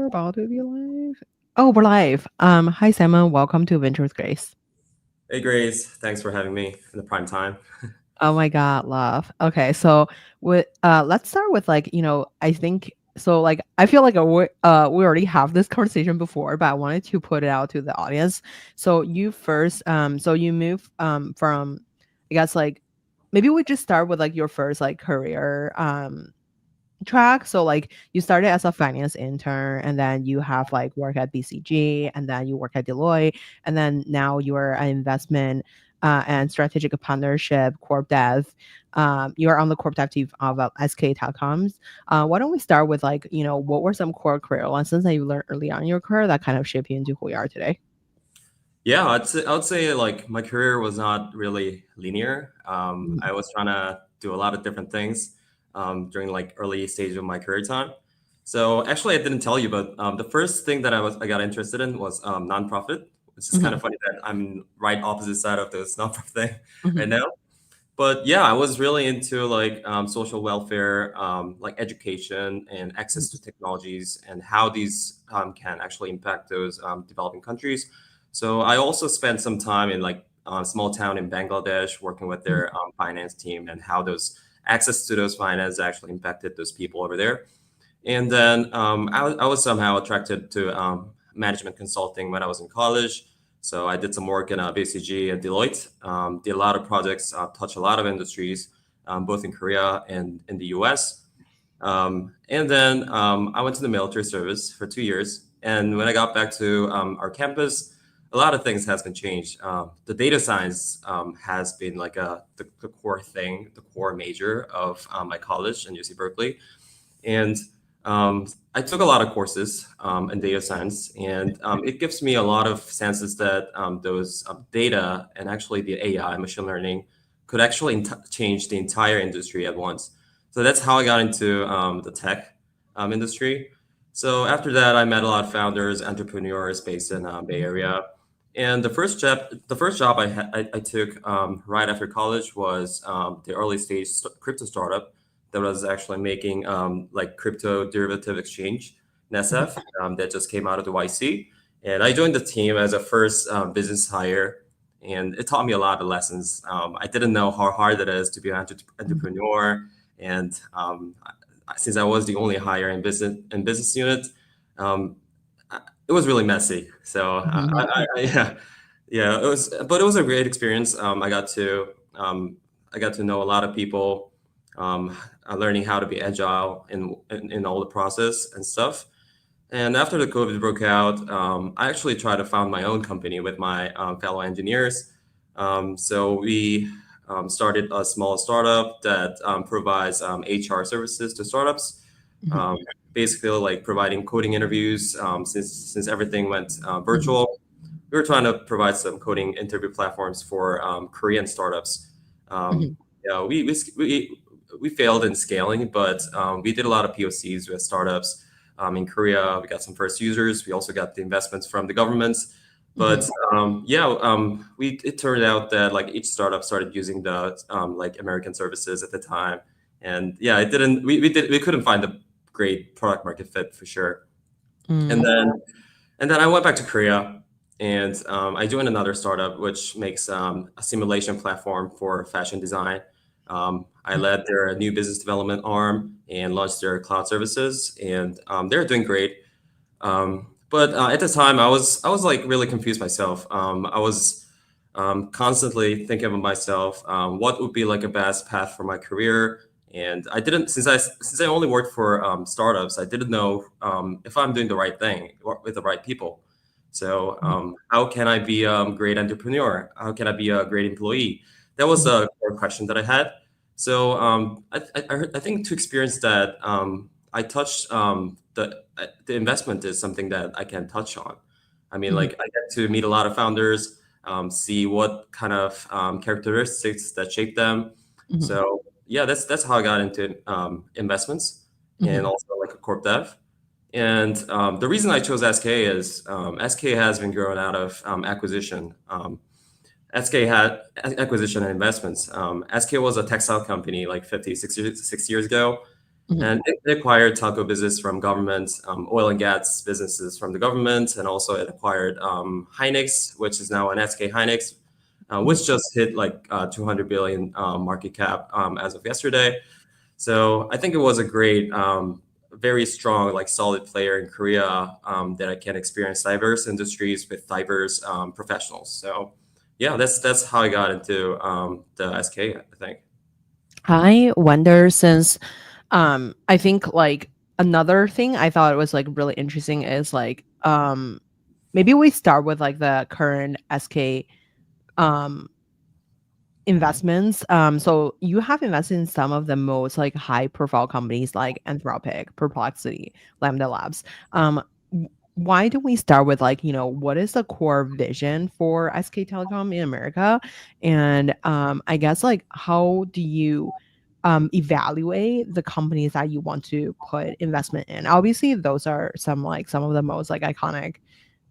we're about to be live. Oh, we're live. Hi Simon, welcome to Venture with Grace. Hey Grace, thanks for having me in the prime time. Oh my God, love. Okay, so let's start with I think so I feel like we already have this conversation before, but I wanted to put it out to the audience. So you first so you moved from I guess maybe we just start with your first career track. So you started as a finance intern, and then you have work at BCG, and then you work at Deloitte, and then now you're an investment and strategic partnership corp dev. You're on the corp dev team of SK Telecoms. Why don't we start with what were some core career lessons that you learned early on in your career that kind of shaped you into who you are today? Yeah, I would say like my career was not really linear. I was trying to do a lot of different things during like early stage of my career time. So actually, I didn't tell you, but the first thing that I got interested in was nonprofit, which is kind Mm-hmm. of funny that I'm right opposite side of this nonprofit thing Mm-hmm. right now. But yeah, I was really into like social welfare, like education and access to technologies and how these can actually impact those developing countries. So I also spent some time in like a small town in Bangladesh working with Mm-hmm. their finance team and how those access to those finance actually impacted those people over there. And then I was somehow attracted to management consulting when I was in college. So I did some work in BCG and Deloitte. Did a lot of projects, touched a lot of industries, both in Korea and in the US. And then I went to the military service for 2 years. And when I got back to our campus, a lot of things has been changed. The data science has been like the core thing, the core major of my college in UC Berkeley. And I took a lot of courses in data science, and it gives me a lot of senses that those data and actually the AI, machine learning, could actually change the entire industry at once. So that's how I got into the tech industry. So after that, I met a lot of founders, entrepreneurs based in Bay Area. And the first job I took right after college was the early stage crypto startup that was actually making like crypto derivative exchange, Mm-hmm. NSF, that just came out of the YC. And I joined the team as a first business hire, and it taught me a lot of lessons. I didn't know how hard it is to be an entrepreneur, and since I was the only hire in business unit, um, it was really messy. So yeah, yeah, it was, but it was a great experience. I got to know a lot of people, learning how to be agile in all the process and stuff. And after the COVID broke out, I actually tried to found my own company with my fellow engineers. So we started a small startup that provides HR services to startups. Mm-hmm. Um, Basically, like providing coding interviews. Since everything went Mm-hmm. virtual, we were trying to provide some coding interview platforms for Korean startups. Um, Mm-hmm. yeah, we failed in scaling, but we did a lot of POCs with startups in Korea. We got some first users. We also got the investments from the governments. But Mm-hmm. yeah, we it turned out that like each startup started using the like American services at the time, and yeah, it didn't. We couldn't find a great product market fit for sure. And Mm-hmm. then I went back to Korea, and I joined another startup which makes a simulation platform for fashion design. I led their new business development arm and launched their cloud services, and they're doing great. But at the time, I was like really confused myself. I was constantly thinking of myself, what would be like a best path for my career. And I didn't, since I only worked for startups, I didn't know if I'm doing the right thing with the right people. So how can I be a great entrepreneur? How can I be a great employee? That was Mm-hmm. a core question that I had. So I think to experience that, I touched the investment is something that I can touch on. I mean, Mm-hmm. like I get to meet a lot of founders, see what kind of characteristics that shape them. Mm-hmm. So yeah, that's how I got into investments and Mm-hmm. also like a corp dev. And the reason I chose SK is SK has been growing out of acquisition. SK had acquisition and investments. SK was a textile company like 56 years ago. Mhm. And it acquired telco business from government, oil and gas businesses from the government, and also it acquired Hynix, which is now an SK Hynix, Mhm. which just hit like 200 billion market cap as of yesterday. So I think it was a great, very strong, like solid player in Korea that I can experience diverse industries with diverse professionals. So yeah, that's how I got into the SK, I think. I wonder since I think like another thing I thought was like really interesting is like maybe we start with like the current SK um investments. So you have invested in some of the most like high profile companies like Anthropic, Perplexity, Lambda Labs. Why don't we start with like, what is the core vision for SK Telecom in America? And I guess like how do you evaluate the companies that you want to put investment in? Obviously, those are some of the most like iconic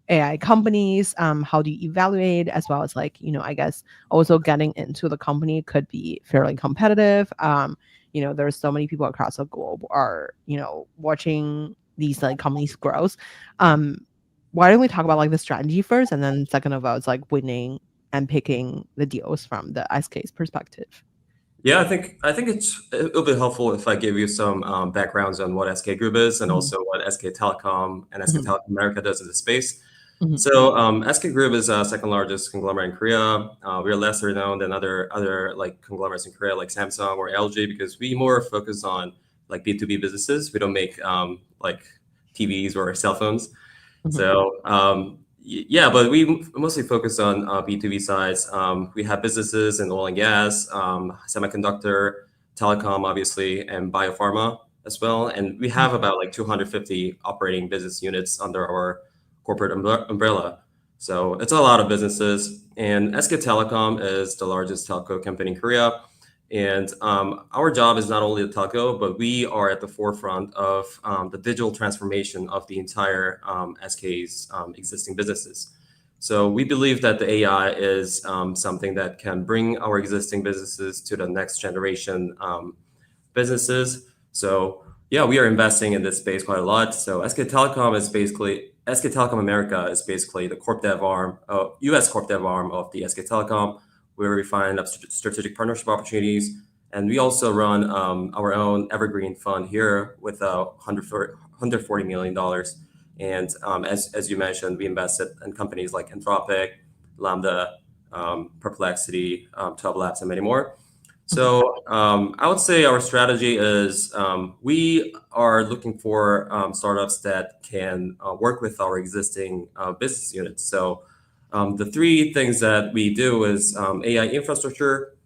AI companies. How do you evaluate, as well as like, I guess also getting into the company could be fairly competitive. There's so many people across the globe are, watching these like companies growth. Um, why don't we talk about like the strategy first, and then second of all, it's like winning and picking the deals from the SK's perspective. Yeah, I think it'll be helpful if I give you some backgrounds on what SK Group is and Mhm, also what SK Telecom and SK mhm, Telecom America does in the space. mhm, So SK Group is second largest conglomerate in Korea. We're lesser known than other like conglomerates in Korea like Samsung or LG because we more focus on like B2B businesses. We don't make like TVs or cell phones. mhm, So yeah, but we mostly focus on B2B sides. We have businesses in oil and gas, semiconductor, telecom, obviously, and biopharma as well. And we mhm, have about like 250 operating business units under our corporate umbrella. So it's a lot of businesses. And SK Telecom is the largest telco company in Korea. And our job is not only the telco, but we are at the forefront of the digital transformation of the entire SK's existing businesses. So we believe that the AI is something that can bring our existing businesses to the next generation businesses. So yeah, we are investing in this space quite a lot. So SK Telecom America is basically the corp dev arm, U.S. corp dev arm of the SK Telecom, where we find strategic partnership opportunities, and we also run our own evergreen fund here with 140 million dollars. And as you mentioned, we invested in companies like Anthropic, Lambda, Perplexity, TwelveLabs, and many more. mhm, So I would say our strategy is we are looking for startups that can work with our existing business units. So the three things that we do is AI infrastructure.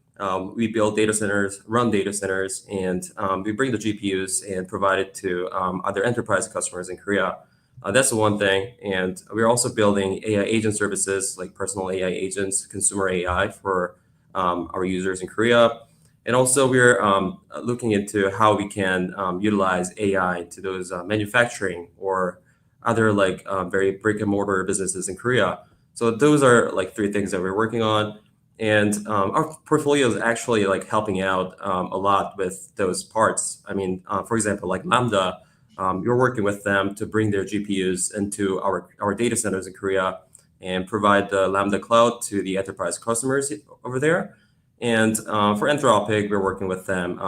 We build data centers, run data centers, and we bring the GPUs and provide it to other enterprise customers in Korea. That's the one thing. And we're also building AI agent services like personal AI agents, consumer AI for our users in Korea. And also, we're looking into how we can utilize AI to those manufacturing or other like very brick and mortar businesses in Korea. So those are like three things that we're working on, and our portfolio is actually like helping out a lot with those parts. I mean, for example, like Lambda, you're working with them to bring their GPUs into our data centers in Korea and provide the Lambda cloud to the enterprise customers over there. And for Anthropic, we're working with them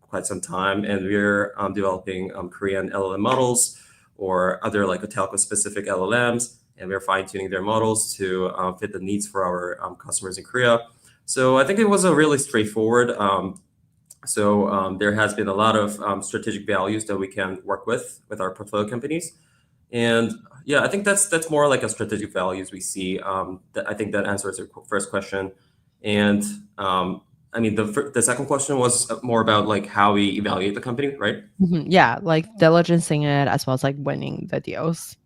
quite some time, and we're developing Korean LLM models or other like a telco specific LLMs, and we're fine tuning their models to fit the needs for our customers in Korea. So I think it was a really straightforward. There has been a lot of strategic values that we can work with our portfolio companies, and yeah, I think that's more like a strategic values we see. That I think that answers your first question, and I mean the second question was more about like how we evaluate the company, right? mhm. Yeah, like diligencing it as well as like winning the deals.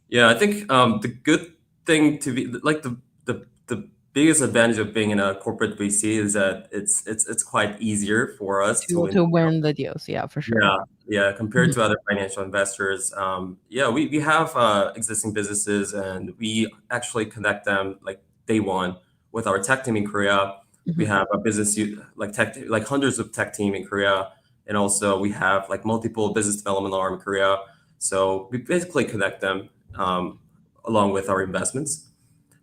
Yeah, I think the good thing to be like the biggest advantage of being in a corporate VC is that it's quite easier for us to win. To win the deals, yeah, for sure. Yeah, yeah. Compared Mhm, to other financial investors, yeah, we have existing businesses and we actually connect them like day one with our tech team in Korea. We mhm, have a like tech, like hundreds of tech team in Korea, And also we have like multiple business development arm in Korea. So we basically connect them along with our investments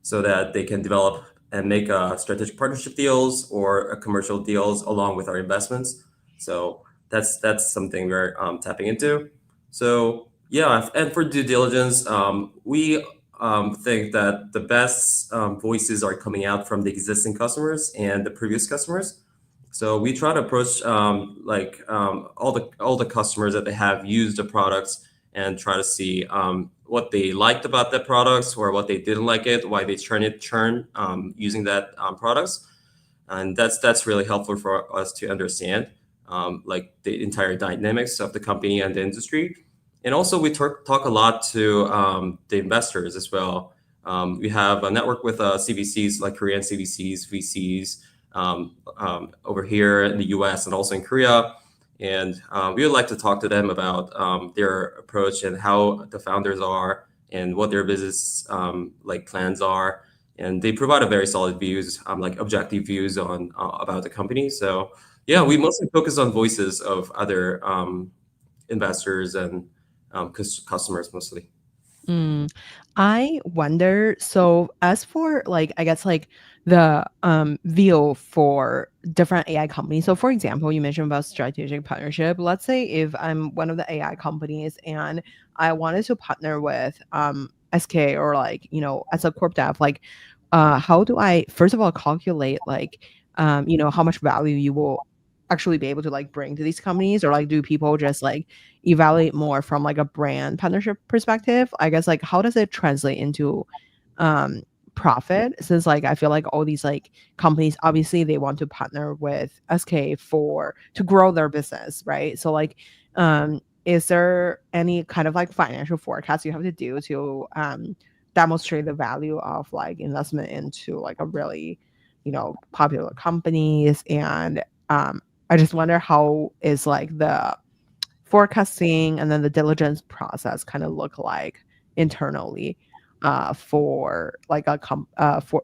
so that they can develop and make strategic partnership deals or commercial deals along with our investments. So that's something we're tapping into. So yeah, and for due diligence, we think that the best voices are coming out from the existing customers and the previous customers. So we try to approach all the customers that they have used the products and try to see what they liked about the products or what they didn't like it, why they churn using that products, and that's really helpful for us to understand like the entire dynamics of the company and the industry. And also we talk a lot to the investors as well. We have a network with CVCs like Korean CVCs, VCs over here in the US and also in Korea. And we would like to talk to them about their approach and how the founders are and what their business like plans are. And they provide a very solid views, like objective views on about the company. So yeah, we mostly focus on voices of other investors and customers mostly. Mm, I wonder, so as for like, I guess like the view for different AI companies. So for example, you mentioned about strategic partnership. Let's say if I'm one of the AI companies and I wanted to partner with SK or like, as a corp dev, like how do I first of all calculate like how much value you will actually be able to like bring to these companies, or like do people just like evaluate more from like a brand partnership perspective? I guess like how does it translate into um profit, since like I feel like all these like companies obviously they want to partner with SK for to grow their business, right? So like is there any kind of like financial forecast you have to do to demonstrate the value of like investment into like a really popular companies? And I just wonder how is like the forecasting and then the diligence process kind of look like internally for like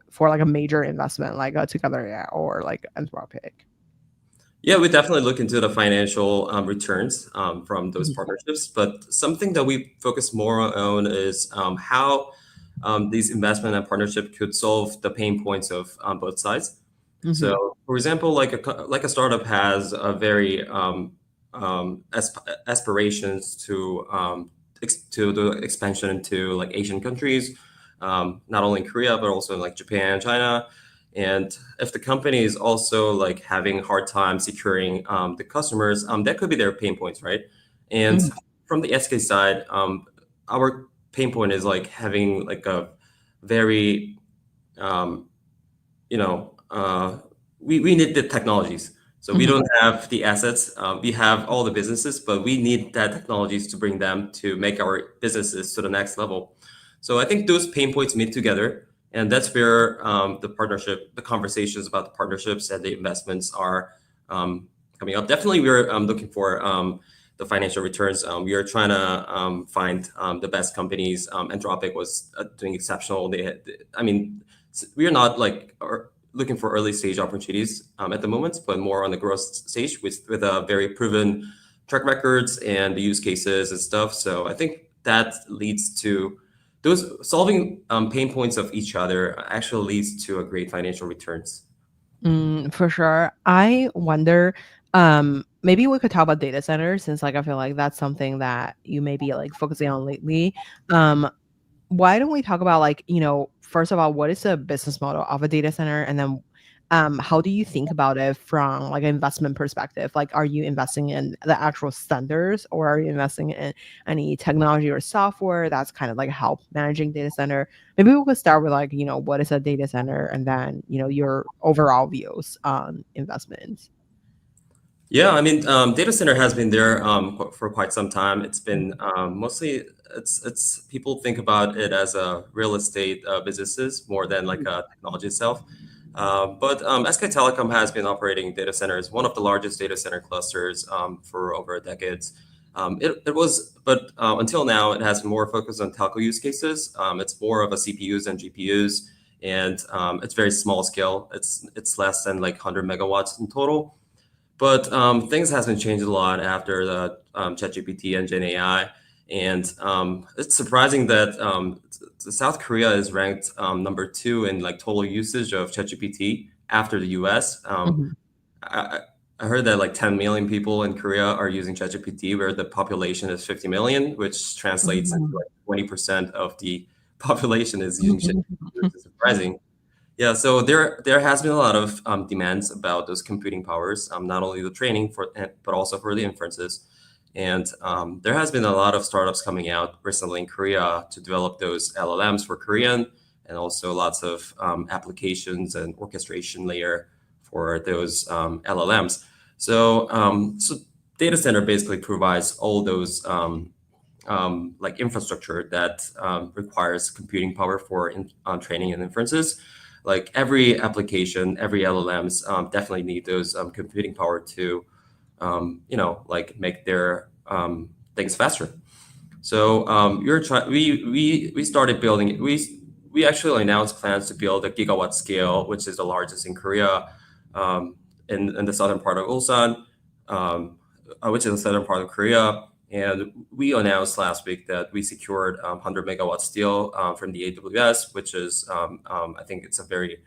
for like a major investment like Together AI or like Anthropic. Yeah, we definitely look into the financial returns from those Mhm. partnerships. But something that we focus more on is how these investment and partnership could solve the pain points of both sides. Mhm. So, for example, like a startup has a very aspirations to the expansion into like Asian countries, not only in Korea but also in like Japan, China. And if the company is also like having a hard time securing the customers, that could be their pain points, right? And Mhm. from the SK side, our pain point is like having like a very um, you know, we need the technologies. So we Mhm. don't have the assets. We have all the businesses, but we need that technologies to bring them to make our businesses to the next level. So I think those pain points meet together, and that's where the conversations about the partnerships and the investments are coming up. Definitely, we're looking for the financial returns. We are trying to find the best companies. Anthropic was doing exceptional. I mean, we are not like looking for early stage opportunities at the moment, but more on the growth stage with a very proven track records and the use cases and stuff. So I think that leads to those solving pain points of each other actually leads to a great financial returns. For sure. I wonder, maybe we could talk about data centers, since like I feel like that's something that you may be like focusing on lately. Um, why don't we talk about like, first of all, what is the business model of a data center? And then how do you think about it from like an investment perspective? Like, are you investing in the actual standards, or are you investing in any technology or software that's kind of like help managing data center? Maybe we could start with like, what is a data center, and then, your overall views on investments. Yeah, I mean, data center has been there for quite some time. It's been Mhm. mostly it's people think about it as a real estate businesses more than like a technology itself. But SK Telecom has been operating data centers, one of the largest data center clusters for over a decade. It was, but until now, it has more focus on telco use cases. It's more of a CPUs and GPUs, and it's very small scale. It's less than like 100 megawatts in total. But things hasn't changed a lot after the ChatGPT and Gen AI, and it's surprising that South Korea is ranked number 2 in like total usage of ChatGPT after the U.S. Mhm. I, I heard that like 10 million people in Korea are using ChatGPT, where the population is 50 million, which translates into Mhm. like 20% of the population is using ChatGPT, Mhm. which is surprising. Yeah, so there has been a lot of demands about those computing powers, not only the training but also for the inferences. And there has been a lot of startups coming out recently in Korea to develop those LLMs for Korean, and also lots of applications and orchestration layer for those LLMs. So data center basically provides all those like infrastructure that requires computing power for training and inferences. Like every application, every LLMs definitely need those computing power to, like make their things faster. So we started building it. We actually announced plans to build a gigawatt scale, which is the largest in Korea, um, in the southern part of Ulsan, um, which is the southern part of Korea. And we announced last week that we secured 100 megawatt steel from the AWS, which is I think it's a very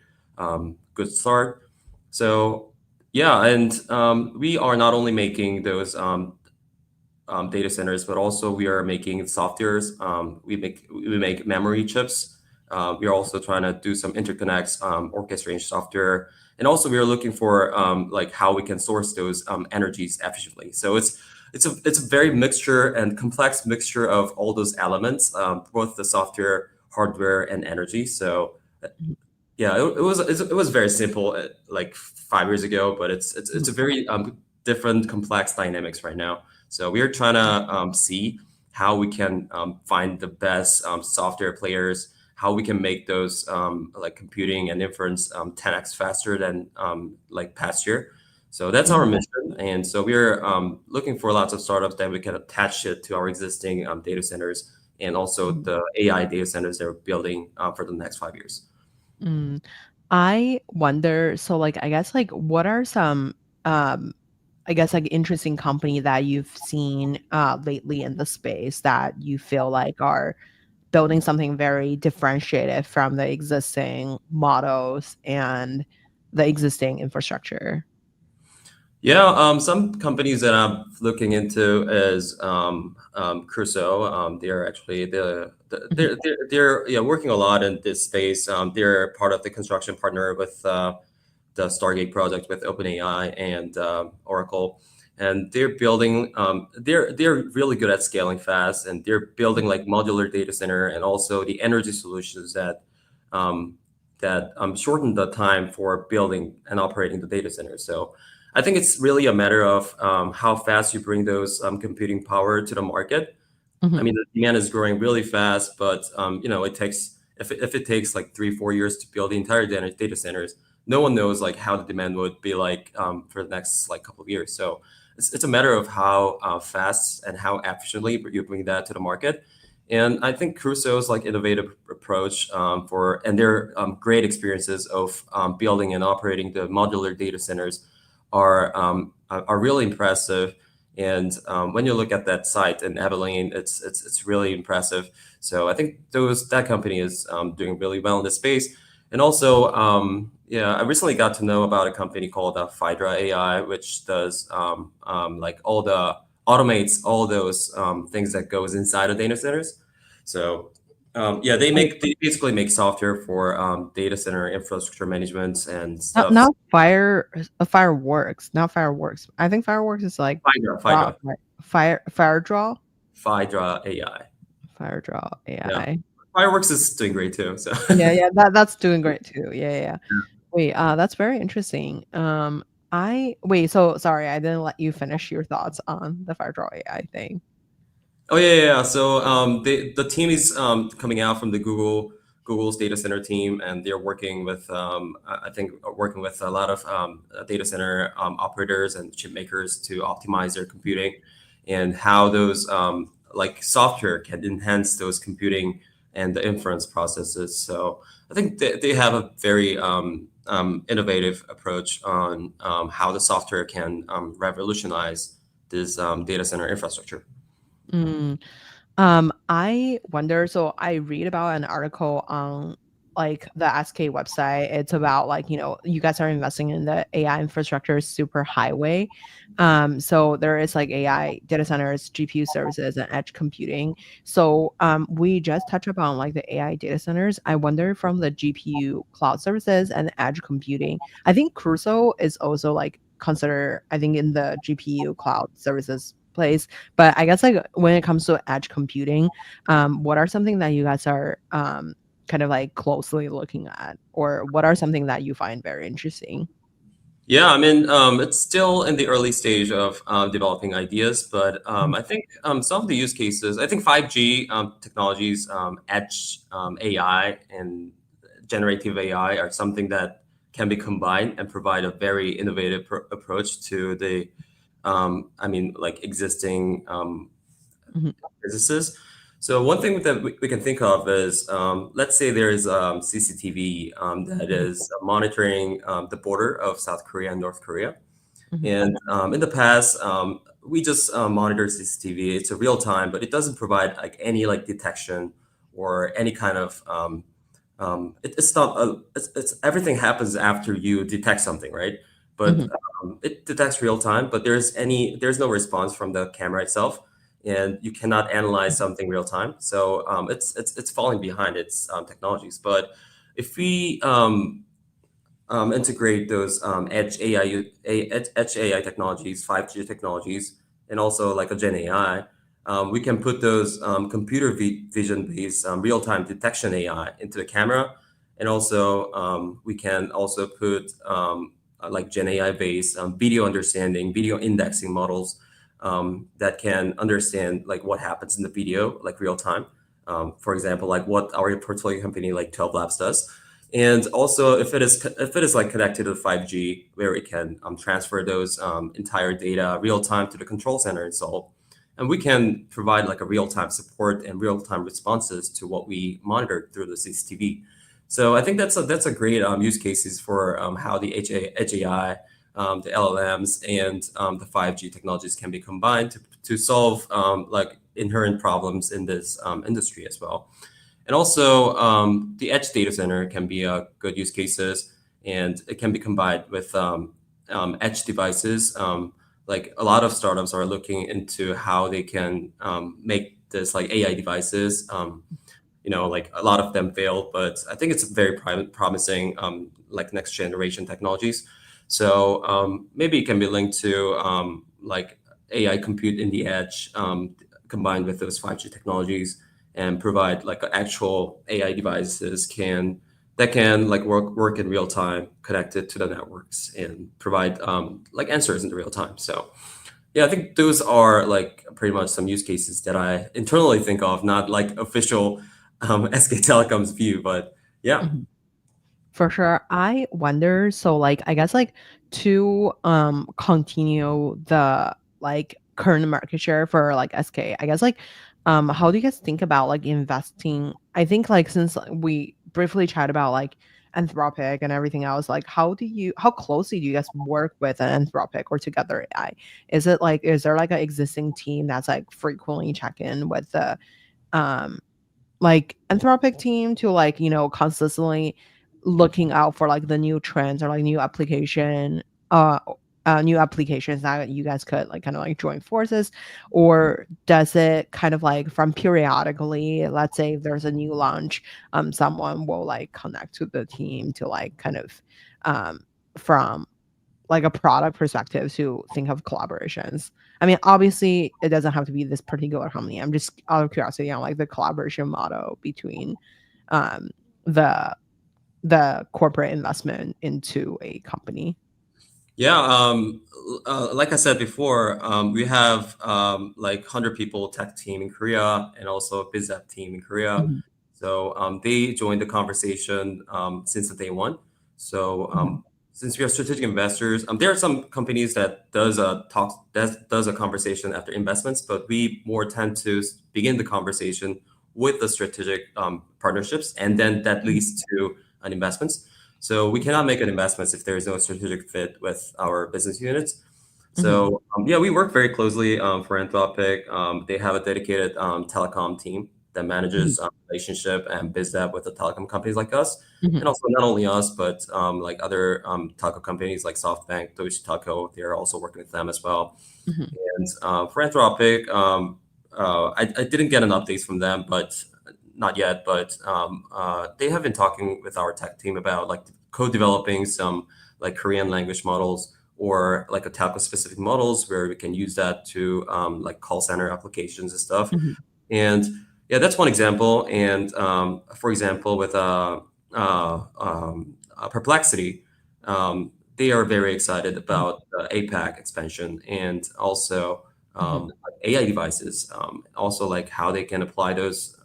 good start. So yeah, and we are not only making those data centers, but also we are making softwares. We make memory chips. We are also trying to do some interconnects, orchestration software, and also we are looking for like how we can source those energies efficiently. So it's a very mixture and complex mixture of all those elements, both the software, hardware, and energy. So yeah, it was very simple like 5 years ago, but it's a very different, complex dynamics right now. So we are trying to see how we can find the best software players, how we can make those like computing and inference 10x faster than like past year. So that's our Mhm. mission, and so we're looking for lots of startups that we can attach it to our existing data centers, and also Mhm. the AI data centers that we're building for the next 5 years. Mm. I wonder, so like I guess like what are some um I guess like interesting company that you've seen lately in the space that you feel like are building something very differentiated from the existing models and the existing infrastructure? Yeah, some companies that I'm looking into is Crusoe. They're actually Mhm. they're yeah, working a lot in this space. They're part of the construction partner with the Stargate project with OpenAI and Oracle, and they're building. They're really good at scaling fast, and they're building like modular data center and also the energy solutions um, that shorten the time for building and operating the data center. So I think it's really a matter of how fast you bring those computing power to the market. I Mhm. mean, the demand is growing really fast, but it takes if it takes like 3 4 years to build the entire data centers, no one knows like how the demand would be like for the next like couple of years. So it's a matter of how fast and how efficiently you bring that to the market. And I think Crusoe's like innovative approach and their great experiences of building and operating the modular data centers are really impressive. And when you look at that site in Abilene, it's really impressive. So I think that company is doing really well in this space. And also, yeah, I recently got to know about a company called Phaidra AI, which does like automates all those things that goes inside of data centers. So yeah, Wait, they basically make software for data center infrastructure management and not stuff. not fireworks, not fireworks. I think fireworks is like draw, Phaidra, right? Fire draw, Phaidra AI. fire draw Yeah. AI. Fireworks is doing great too. So Yeah, yeah, that's doing great too. Yeah, yeah, yeah. Wait, that's very interesting. I wait, so sorry, I didn't let you finish your thoughts on the fire draw AI thing. oh yeah. So the team is coming out from the Google's data center team, and they're working with I think working with a lot of data center operators and chip makers to optimize their computing, and how those like software can enhance those computing and the inference processes. So I think they have a very innovative approach on how the software can revolutionize this data center infrastructure. Mm. I wonder, so I read about an article on like the SK website. It's about like, you guys are investing in the AI infrastructure super highway. So there is like AI data centers, GPU services, and edge computing. So we just touched upon like the AI data centers. I wonder from the GPU cloud services and edge computing. I think Crusoe is also like considered, I think, in the GPU cloud services place. But I guess like when it comes to edge computing, what are something that you guys are kind of like closely looking at, or what are something that you find very interesting? Yeah, I mean, it's still in the early stage of developing ideas, but I think some of the use cases, I think 5G technologies, edge AI, and generative AI are something that can be combined and provide a very innovative approach to the, I mean, like existing Mhm, businesses. So one thing that we can think of is, let's say there is CCTV that mhm, is monitoring the border of South Korea and North Korea. mhm, And in the past, we just monitor CCTV. It's a real time, but it doesn't provide like any like detection or any kind of. It's not. It's everything happens after you detect something, right? But mhm, it detects real time, but there's no response from the camera itself, and you cannot analyze mhm, something real time. So it's falling behind its technologies. But if we integrate those edge AI technologies, 5G technologies, and also like a Gen AI, we can put those computer vision based real time detection AI into the camera, and also we can also put like Gen AI based video understanding, video indexing models that can understand like what happens in the video like real time. For example, like what our portfolio company like TwelveLabs does. And also, if it is like connected to 5G, where it can transfer those entire data real time to the control center itself, and we can provide like a real time support and real time responses to what we monitor through the CCTV. So I think that's a great use cases for how the Edge AI, the LLMs, and the 5G technologies can be combined to solve like inherent problems in this industry as well. And also, the edge data center can be a good use cases, and it can be combined with edge devices. Like a lot of startups are looking into how they can make this like AI devices. Like a lot of them failed, but I think it's very promising, like next generation technologies. So maybe it can be linked to like AI compute in the edge, combined with those 5G technologies, and provide like actual AI devices that can like work in real time, connected to the networks, and provide like answers in real time. So yeah, I think those are like pretty much some use cases that I internally think of, not like official SK Telecom's view, but yeah. mhm. For sure. I wonder, so like I guess like to continue the like current market share for like SK, I guess like how do you guys think about like investing? I think like since we briefly chat about like Anthropic and everything else, like how closely do you guys work with an Anthropic or Together AI? Is there like an existing team that's like frequently check in with the um like Anthropic team to like, consistently looking out for like the new trends or like uh new applications that you guys could like kind of like join forces, or does it kind of like from periodically, let's say if there's a new launch, someone will like connect to the team to like kind of um from like a product perspective to think of collaborations. I mean, obviously, it doesn't have to be this particular company. I'm just out of curiosity on like the collaboration model between um, the corporate investment into a company. Yeah, like I said before, we have like 100 people tech team in Korea and also a biz dev team in Korea. Mhm, So they joined the conversation since the day one. So mhm, since we are strategic investors, there are some companies that does a conversation after investments, but we more tend to begin the conversation with the strategic partnerships, and then that mhm, leads to an investments. So we cannot make an investments if there is no strategic fit with our business units. Mhm. So yeah, we work very closely for Anthropic. They have a dedicated telecom team that Mhm. manages relationship and biz dev with the telecom companies like us, Mhm. and also not only us, but like other telco companies like SoftBank, Deutsche Telco. They're also working with them as well. Mhm. And for Anthropic, I didn't get an update from them, but not yet. But they have been talking with our tech team about like co-developing some like Korean language models or like a telco specific models where we can use that to like call center applications and stuff. Mhm. And yeah, that's one example. And for example, with Perplexity, they are very excited Mhm. about the APAC expansion and also Mhm. AI devices. Also, like how they can apply those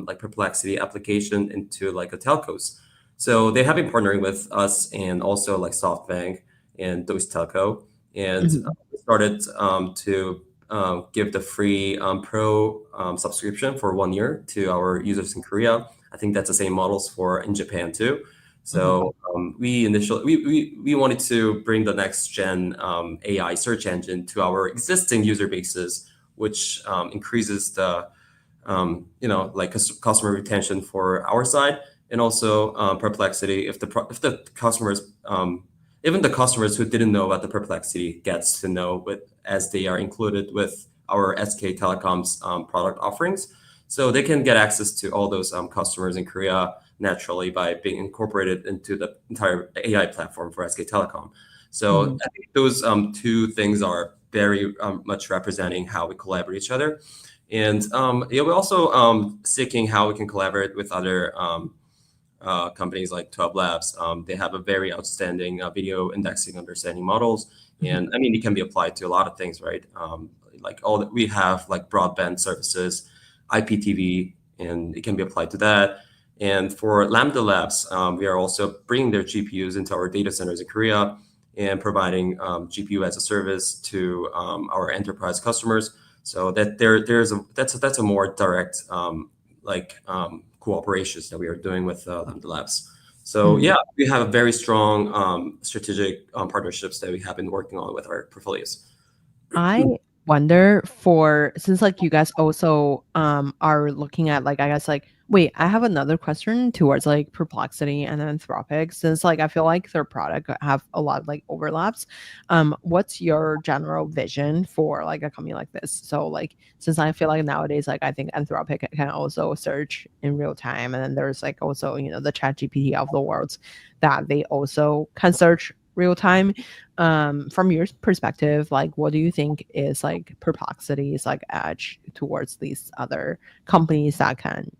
like Perplexity application into like the telcos. So they have been partnering with us and also like SoftBank and Deutsche Telco, and Mhm. we started to give the free pro subscription for 1 year to our users in Korea. I think that's the same models for in Japan too. Mhm. So we wanted to bring the next gen AI search engine to our existing user bases, which increases the like customer retention for our side, and also Perplexity. If the customers, even the customers who didn't know about the Perplexity, gets to know with as they are included with our SK Telecom's product offerings, so they can get access to all those customers in Korea naturally by being incorporated into the entire AI platform for SK Telecom. So Mhm. I think those two things are very much representing how we collaborate each other. And yeah, we're also seeking how we can collaborate with other companies like TwelveLabs. They have a very outstanding video indexing understanding models, Mhm. and I mean it can be applied to a lot of things, right? Like all that we have, like broadband services, IPTV, and it can be applied to that. And for Lambda Labs, we are also bringing their GPUs into our data centers in Korea and providing GPU as a service to our enterprise customers. So that there's a that's a more direct cooperations that we are doing with Lambda Labs. So Mhm. yeah, we have a very strong strategic partnerships that we have been working on with our portfolios. I wonder for since like you guys also are looking at like I guess like wait, I have another question towards like Perplexity and Anthropic since like I feel like their product have a lot of like overlaps. What's your general vision for like a company like this? So like since I feel like nowadays like I think Anthropic can also search in real time and then there's like also the chat GPT of the world that they also can search real time from your perspective, like what do you think is like Perplexity's like edge towards these other companies that can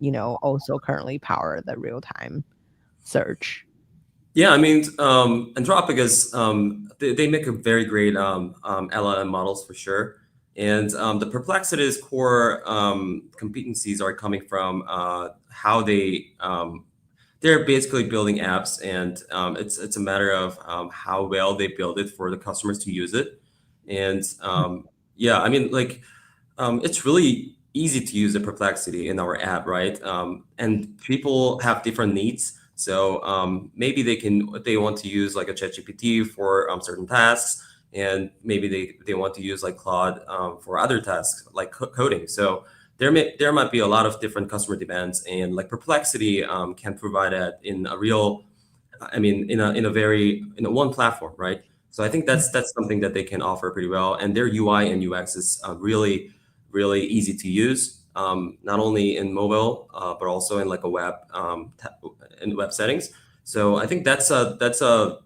also currently power the real-time search? Yeah, I mean, Anthropic is they make a very great LLM models for sure, and the Perplexity's core competencies are coming from how they're basically building apps, and it's a matter of how well they build it for the customers to use it, and yeah, I mean, like it's really easy to use the Perplexity in our app, right? And people have different needs. So maybe they want to use like a ChatGPT for certain tasks, and maybe they want to use like Claude for other tasks like coding. So there might be a lot of different customer demands, and like Perplexity can provide that in a real, I mean, in a one platform, right? So I think that's something that they can offer pretty well, and their UI and UX is really easy to use, not only in mobile but also in like a in web settings. So I think that's a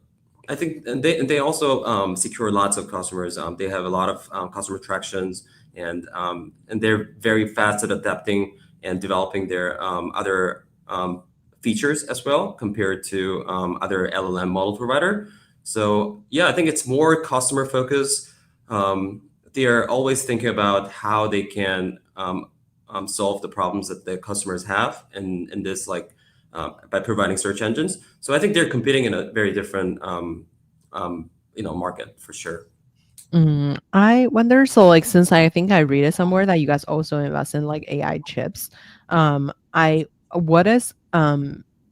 I think and they also secure lots of customers. They have a lot of customer attractions, and they're very fast at adapting and developing their other features as well compared to other LLM model provider. So yeah, I think it's more customer focused. They are always thinking about how they can solve the problems that the customers have, in this like by providing search engines. So I think they're competing in a very different market for sure. I wonder, so like since I think I read it somewhere that you guys also invest in like AI chips, I what is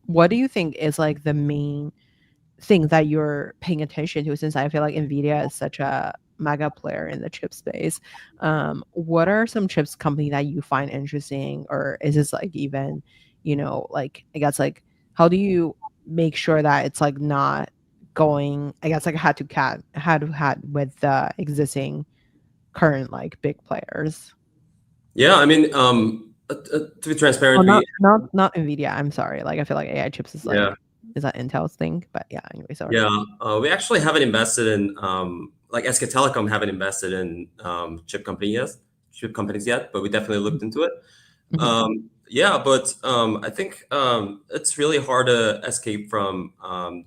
what do you think is like the main things that you're paying attention to, since I feel like Nvidia is such a mega player in the chip space? What are some chips company that you find interesting, or is this like even, like I guess like how do you make sure that it's like not going, I guess like head to head with the existing current like big players? Yeah, I mean, to be Oh, transparent, we not Nvidia. I'm sorry. Like I feel like AI chips is yeah. like, is that Intel's thing? But yeah. Anyway, sorry. Yeah, we actually haven't invested in like SK Telecom haven't invested in chip companies yet, but we definitely looked into it. Mhm. Yeah, but I think it's really hard to escape from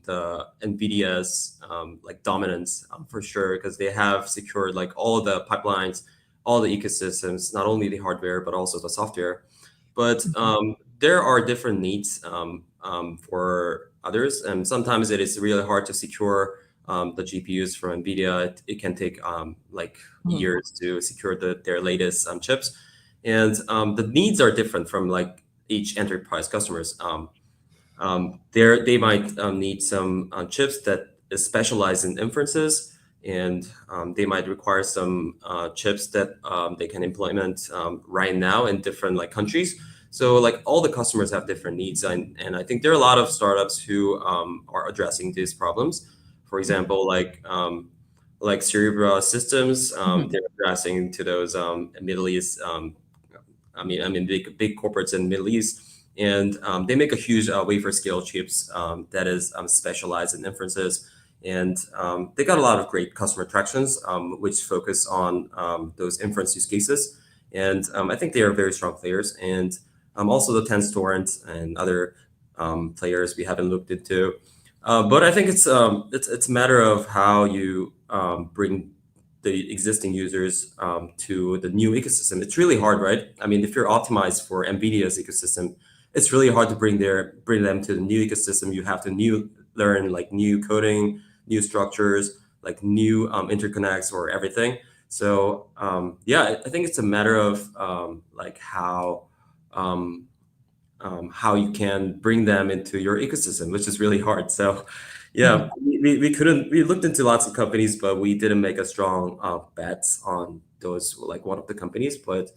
the Nvidia's like dominance for sure, because they have secured like all the pipelines, all the ecosystems, not only the hardware but also the software. But Mhm. there are different needs for others, and sometimes it is really hard to secure the GPUs from Nvidia. It can take like Mhm. years to secure their latest chips, and the needs are different from like each enterprise customers. They might need some chips that is specialized in inferences, and they might require some chips that they can implement right now in different like countries. So like all the customers have different needs, and I think there are a lot of startups who are addressing these problems. For example, like Cerebra Systems, Mhm. they're addressing to those Middle East. I mean, big corporates in the Middle East, and they make a huge wafer scale chips that is specialized in inferences, and they got a lot of great customer attractions, which focus on those inference use cases, and I think they are very strong players, and also the Tens Torrent and other players we haven't looked into, but I think it's a matter of how you bring the existing users to the new ecosystem. It's really hard, right? I mean, if you're optimized for NVIDIA's ecosystem, it's really hard to bring them to the new ecosystem. You have to learn like new coding, new structures, like new interconnects or everything. So yeah, I think it's a matter of like how you can bring them into your ecosystem, which is really hard. So, yeah, Mhm. we couldn't. We looked into lots of companies, but we didn't make a strong bets on those like one of the companies. But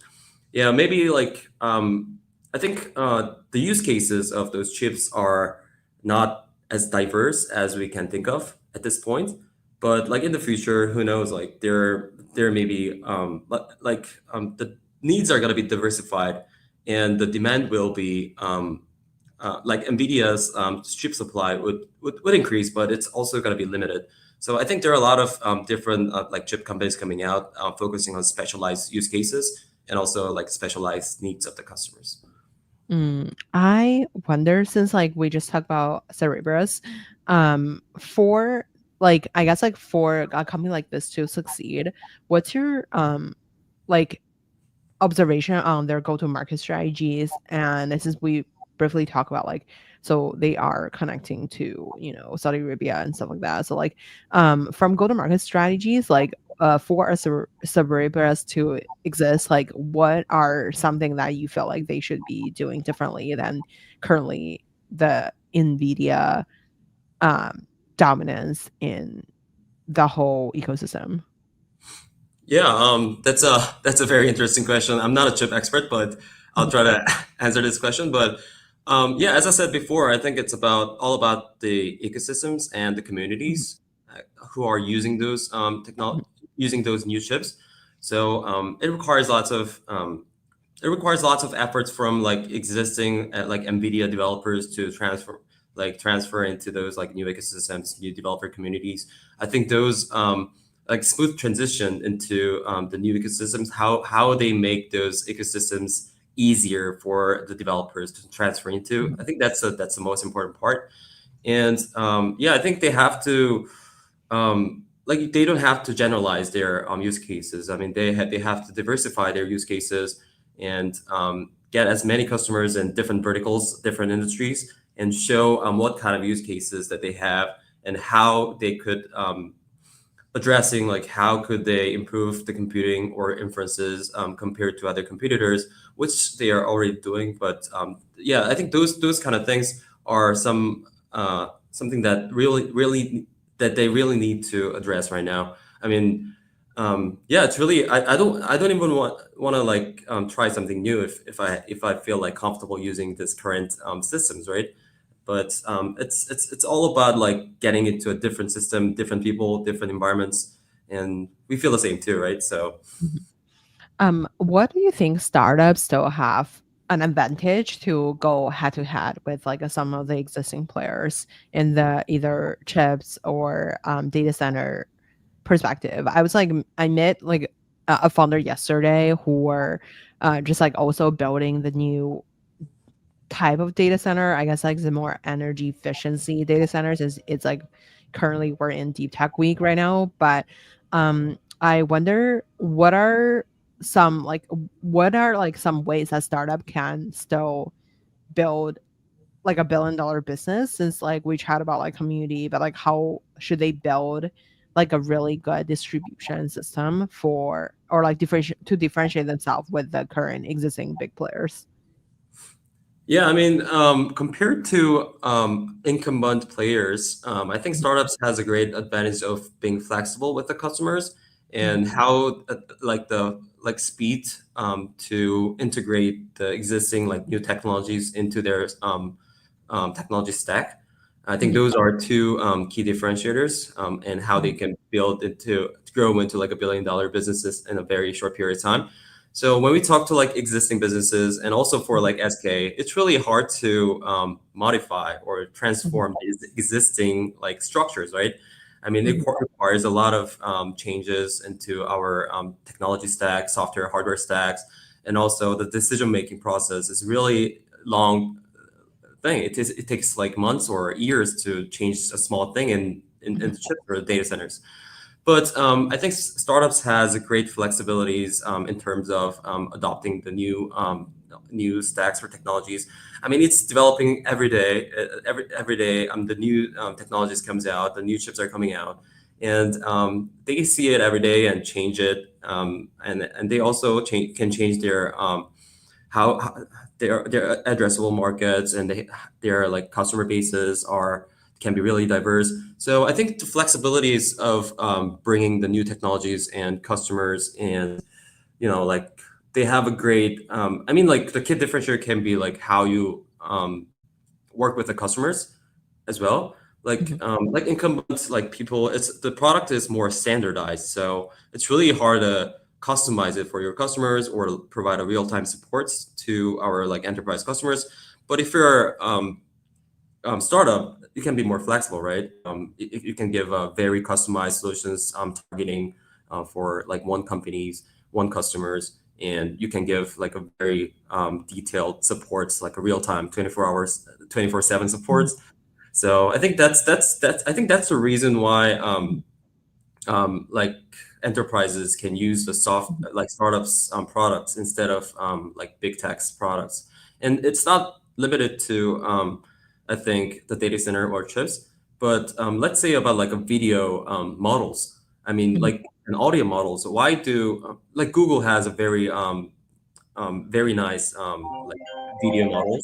yeah, maybe like I think the use cases of those chips are not as diverse as we can think of at this point. But like in the future, who knows? Like there may be the needs are going to be diversified, and the demand will be like Nvidia's chip supply would increase, but it's also going to be limited. So I think there are a lot of different like chip companies coming out, focusing on specialized use cases and also like specialized needs of the customers. I wonder, since like we just talked about Cerebrus, for like I guess like for a company like this to succeed, what's your like observation on their go-to-market strategies? And this is we briefly talk about like, so they are connecting to, Saudi Arabia and stuff like that. So like from go-to-market strategies, like for a Cerebras to exist, like what are something that you feel like they should be doing differently than currently the Nvidia um dominance in the whole ecosystem? Yeah, that's a very interesting question. I'm not a chip expert, but I'll Mhm. try to answer this question. But yeah, as I said before, I think it's all about the ecosystems and the Mhm. communities who are using those using those new chips. So it requires lots of efforts from like existing like NVIDIA developers to transfer into those like new ecosystems, new developer communities. I think those like smooth transition into the new ecosystems, how they make those ecosystems easier for the developers to transfer into. Mhm. I think that's the most important part. And yeah, I think they have to like they don't have to generalize their use cases. I mean, they have to diversify their use cases and get as many customers in different verticals, different industries, and show what kind of use cases that they have and how they could addressing like how could they improve the computing or inferences compared to other competitors, which they are already doing. But yeah, I think those kind of things are something that that they really need to address right now. I mean, yeah, it's really I don't even want to like try something new if I feel like comfortable using this current systems, right? But it's all about like getting into a different system, different people, different environments, and we feel the same too, right? So Mhm. What do you think startups still have an advantage to go head to head with like some of the existing players in the either chips or data center perspective? I was like, I met like a founder yesterday who were just like also building the new type of data center. I guess like the more energy efficiency data centers is it's like currently we're in deep tech week right now, but I wonder what are like some ways that startup can still build like $1 billion business, since like we chat about like community, but like how should they build like a really good distribution system for or like differentiate themselves with the current existing big players. yeah, I mean, compared to incumbent players, I think startups has a great advantage of being flexible with the customers Mhm. and how like the like speed to integrate the existing like new technologies into their technology stack. I think Mhm. those are two key differentiators and how they Mhm. can build into grow into like $1 billion businesses in a very short period of time. So when we talk to like existing businesses and also for Mhm. like SK, it's really hard to modify or Mhm. transform these existing like structures, right? I mean, it Mhm. requires a lot of changes into our technology stack, software, hardware stacks, and also the decision-making process is really long thing. It takes like months or years to change a small thing in Mhm. the chip for the data centers. But I think startups has a great flexibilities in terms of adopting the new stacks for technologies. I mean, it's developing every day. Every day, the new technologies comes out, the new chips are coming out, and they see it every day and change it. And they also can change their how their addressable markets and their like customer bases are can be really diverse. So I think the flexibilities of bringing the new technologies and customers and like they have a great. I mean, like the key differentiator can be like how you work with the customers as well. Mhm. Like incumbents, like people, it's the product is more standardized, so it's really hard to customize it for your customers or provide a real-time supports to our like enterprise customers. But if you're startup, you can be more flexible, right? You can give very customized solutions targeting for like one companies, one customers, and you can give like a very detailed supports, like a real time, 24 hours, 24/7 Mhm. supports. So I think that's I think that's the reason why like enterprises can use the soft Mhm. like startups products instead of like big tech's products, and it's not limited to I think the data center or chips, but let's say about like a video models. I mean, Mhm. like an audio models. Why do like Google has a very nice like video models,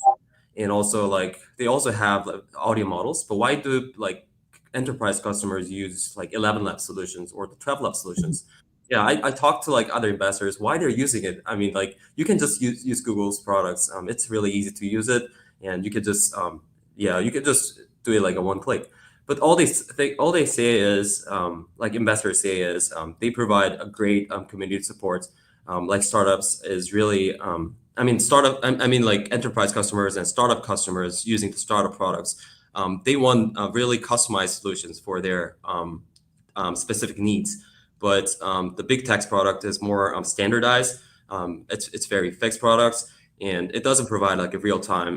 and also like they also have like, audio models. But why do like enterprise customers use like 11 Lab solutions or the 12 Lab Mhm. solutions? Yeah, I talked to like other investors why they're using it. I mean, like you can just use Google's products. It's really easy to use it, and you could just yeah, you could just do it like a one click. But all they say is like investors say is they provide a great community support like startups is really I mean startup I mean like enterprise customers and startup customers using the startup products they want really customized solutions for their specific needs, but the big text product is more standardized. It's very fixed products, and it doesn't provide like a real-time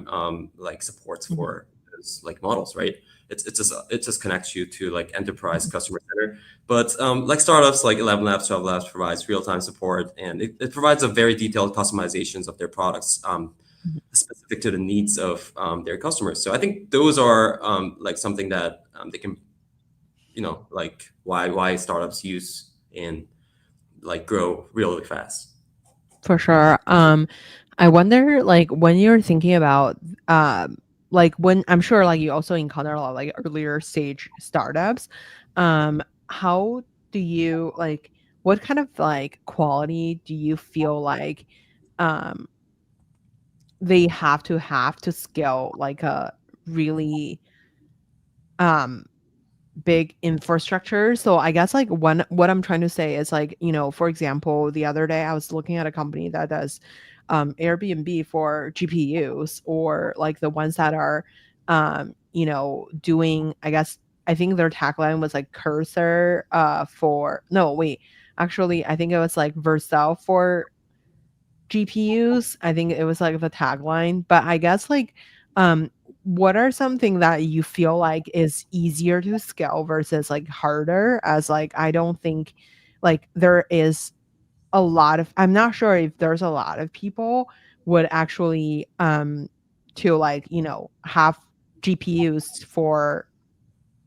like supports Mhm. for those like models, right? It just connects you to like enterprise customer center. But like startups like 11 Labs, 12 Labs provides real-time support, and it provides a very detailed customizations of their products Mhm. specific to the needs of their customers. So I think those are like something that they can, like why startups use and like grow really fast. For sure. I wonder, like, when you're thinking about, um, like when I'm sure like you also encounter a lot of like earlier stage startups. How do you like what kind of like quality do you feel like um they have to scale like a really um big infrastructure? So I guess like one what I'm trying to say is like, for example, the other day I was looking at a company that does Airbnb for GPUs, or like the ones that are doing, I guess I think their tagline was like cursor for no wait, actually I think it was like Vercel for GPUs. I think it was like the tagline, but I guess like what are something that you feel like is easier to scale versus like harder, as like I don't think like there is a lot of, I'm not sure if there's a lot of people would actually to like, have GPUs for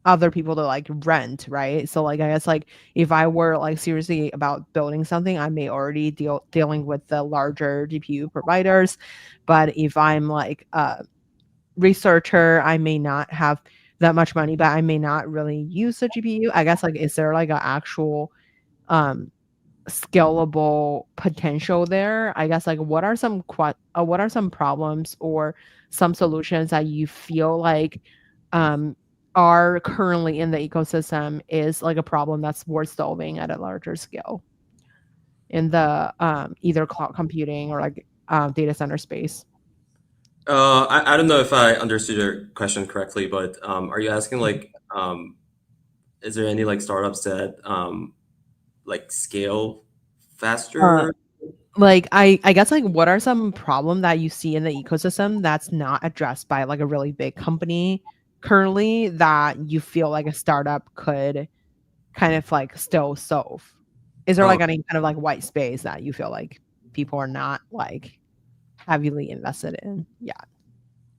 other people to like rent, right? So like I guess like if I were like seriously about building something, I may already dealing with the larger GPU providers. But if I'm like a researcher, I may not have that much money, but I may not really use the GPU. I guess like is there like an actual um scalable potential there? I guess like what are some problems or some solutions that you feel like um are currently in the ecosystem is like a problem that's worth solving at a larger scale in the either cloud computing or like data center space? I don't know if I understood your question correctly, but are you asking like, is there any like startups that like scale Uh, faster? like I guess like what are some problem that you see in the ecosystem that's not addressed by like a really big company currently that you feel like a startup could kind of like still solve? Is there Oh, like any kind of like white space that you feel like people are not like heavily invested in? Yeah.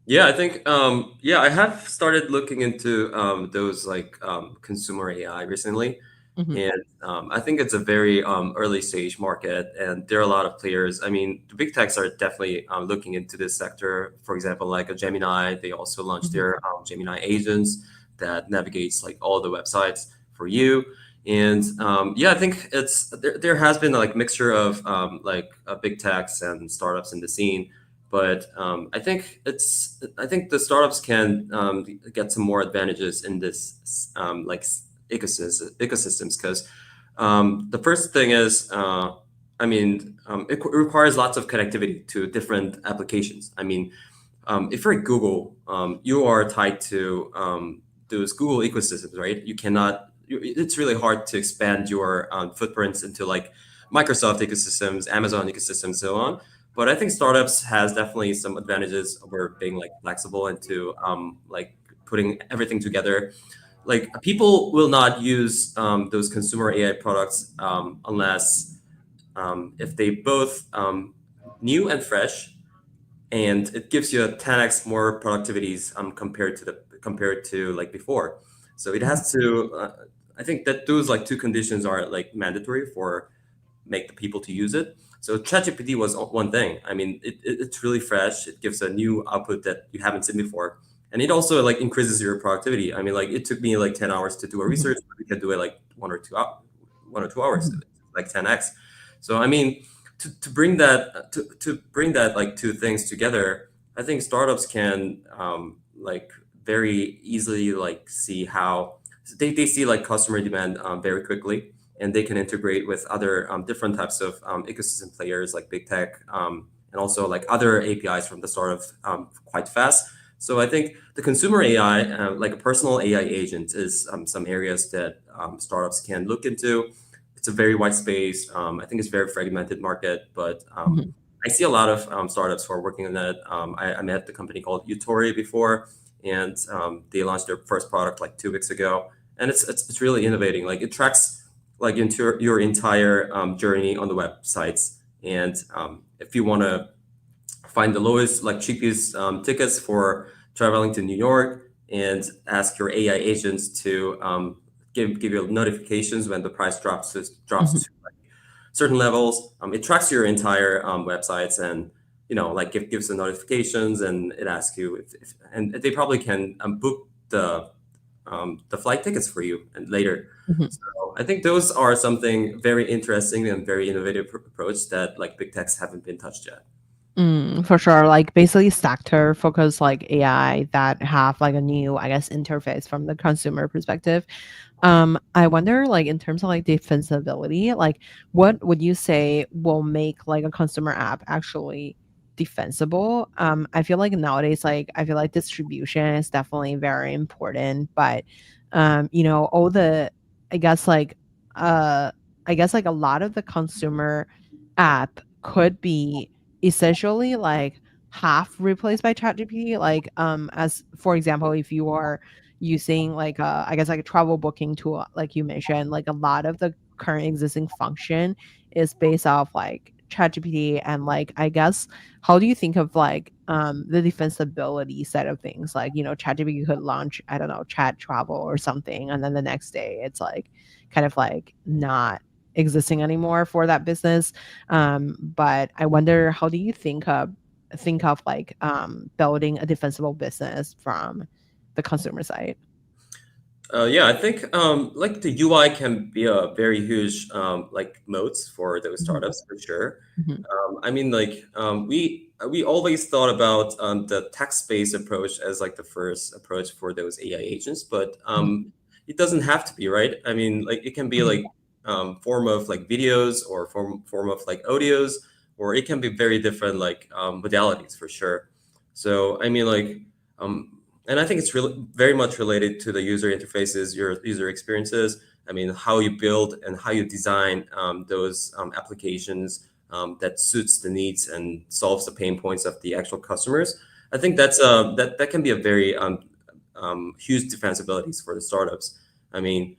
yeah, I think yeah, I have started looking into those like consumer AI recently, Mhm. and I think it's a very early stage market, and there are a lot of players. I mean, the big techs are definitely looking into this sector. For example, like a Gemini, they also launched Mhm. their Gemini agents that navigates like all the websites for you. And yeah, I think it's there has been like mixture of like big techs and startups in the scene, but I think the startups can get some more advantages in this like ecosystems, because the first thing is I mean requires lots of connectivity to different applications. I mean, if you're at Google, you are tied to those Google ecosystems, right? You cannot. It's really hard to expand your footprints into like Microsoft ecosystems, Amazon ecosystems, so on. But I think startups has definitely some advantages over being like flexible and to like putting everything together. Like people will not use those consumer AI products unless if they both new and fresh, and it gives you a 10x more productivities compared to like before. So it Mhm. has to. I think that those like two conditions are like mandatory for make the people to use it. So ChatGPT was one thing. I mean, it's really fresh. It gives a new output that you haven't seen before, and it also like increases your productivity. I mean, like it took me like 10 hours to do a Mhm. research, but we can do it like 1 or 2 hours, Mhm. like 10x. So I mean, to bring that to bring that like two things together, I think startups can like very easily like see how they see like customer demand very quickly, and they can integrate with other different types of ecosystem players like big tech, and also like other APIs from the startup quite fast. So I think the consumer AI, like a personal AI agent, is some areas that startups can look into. It's a very wide space. I think it's a very fragmented market, but Mhm. I see a lot of startups who are working on that. I met the company called Utori before, and they launched their first product like 2 weeks ago, and it's really innovating. Like it tracks like into your entire journey on the websites, and if you want to find the lowest like cheapest tickets for traveling to New York, and ask your AI agents to give you notifications when the price drops Mhm. to certain levels. It tracks your entire websites, and like gives the notifications, and it asks you if and they probably can book the flight tickets for you and later. Mhm. So I think those are something very interesting and very innovative approach that like big techs haven't been touched yet. For sure. Like basically sector focused like AI that have like a new, I guess, interface from the consumer perspective. I wonder, like, in terms of like defensibility, like, what would you say will make like a consumer app actually defensible? I feel like nowadays, like, I feel like distribution is definitely very important, but all the, I guess like, uh, I guess like a lot of the consumer app could be essentially like half replaced by ChatGPT. Like, as for example, if you are using like I guess like a travel booking tool, like you mentioned, like a lot of the current existing function is based off like ChatGPT, and like I guess how do you think of like the defensibility side of things? Like, ChatGPT could launch, I don't know, chat travel or something, and then the next day it's like kind of like not existing anymore for that business. But I wonder, how do you think of like building a defensible business from the consumer side? Yeah, I think like the UI can be a very huge like moats for those Mhm, startups for sure. mhm, I mean, like we always thought about the text-based approach as like the first approach for those AI agents, but mhm, it doesn't have to be, right? I mean, like it can be mhm, like form of like videos or form of like audios, or it can be very different like modalities for sure. So I mean, like. And I think it's really very much related to the user interfaces, your user experiences. I mean, how you build and how you design those applications that suits the needs and solves the pain points of the actual customers. I think that can be a very huge defensibilities for the startups. I mean,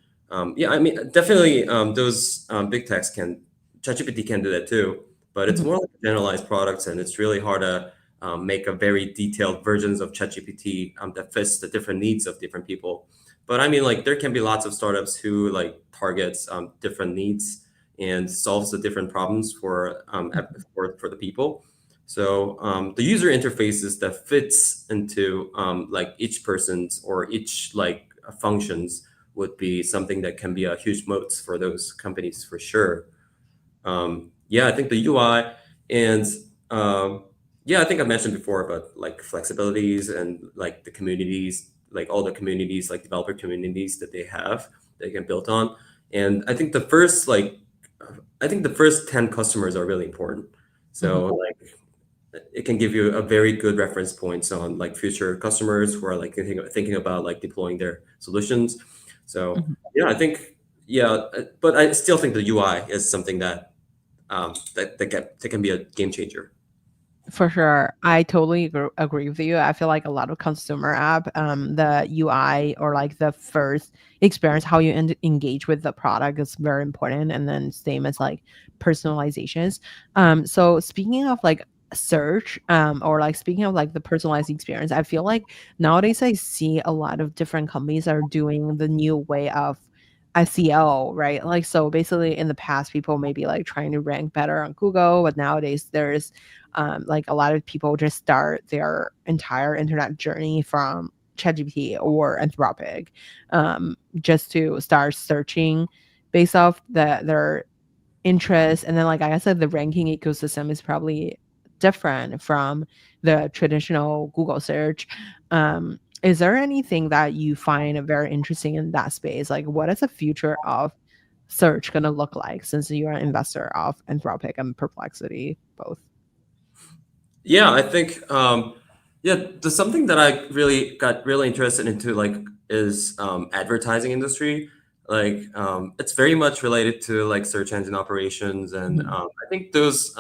yeah, I mean, definitely those big techs can, ChatGPT can do that too, but it's mhm, more like generalized products, and it's really hard to make a very detailed versions of ChatGPT that fits the different needs of different people. But I mean, like there can be lots of startups who like targets different needs and solves the different problems for the people. So the user interfaces that fits into like each person's or each like functions would be something that can be a huge moats for those companies for sure. Yeah, I think the UI and um, yeah, I think I mentioned before about like flexibilities and like the communities, like all the communities, like developer communities that they have, they can build on. And I think the first 10 customers are really important. mhm, So like it can give you a very good reference points on like future customers who are like thinking about like deploying their solutions. So mhm. yeah, I think yeah, but I still think the UI is something that can be a game changer. For sure. I totally agree with you. I feel like a lot of consumer app, the UI or like the first experience, how you engage with the product is very important. And then same as like personalizations. So speaking of like search, or like speaking of like the personalized experience, I feel like nowadays I see a lot of different companies are doing the new way of SEO, right? Like, so basically in the past, people may be like trying to rank better on Google, but nowadays there's like a lot of people just start their entire internet journey from ChatGPT or Anthropic, just to start searching based off their interests. And then, like I said, the ranking ecosystem is probably different from the traditional Google search. Is there anything that you find very interesting in that space? Like, what is the future of search going to look like, since you're an investor of Anthropic and Perplexity both? Yeah, I think yeah, the something that I really got really interested into like is advertising industry. Like it's very much related to like search engine operations, and Mhm, I think those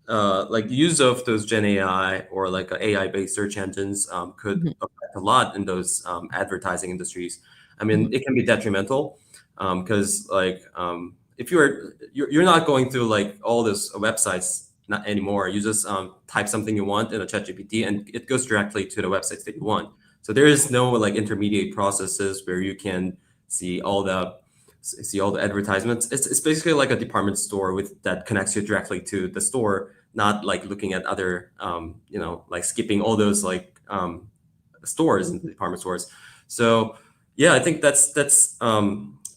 like use of those Gen AI or like AI based search engines could mhm, affect a lot in those advertising industries. I mean, mhm. it can be detrimental because like if you're not going through like all those websites not anymore. You just type something you want in a ChatGPT and it goes directly to the websites that you want. So there is no like intermediate processes where you can see all the see all the advertisements. It's basically like a department store with that connects you directly to the store not like looking at other like skipping all those like stores and department stores. So yeah, I think that's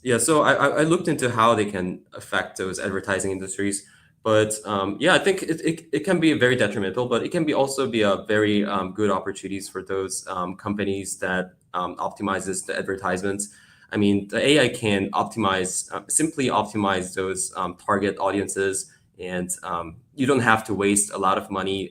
yeah. So I looked into how they can affect those advertising industries, but yeah, I think it can be very detrimental, but it can be also be a very good opportunities for those companies that optimizes the advertisements. I mean, the AI can optimize simply optimize those target audiences, and you don't have to waste a lot of money.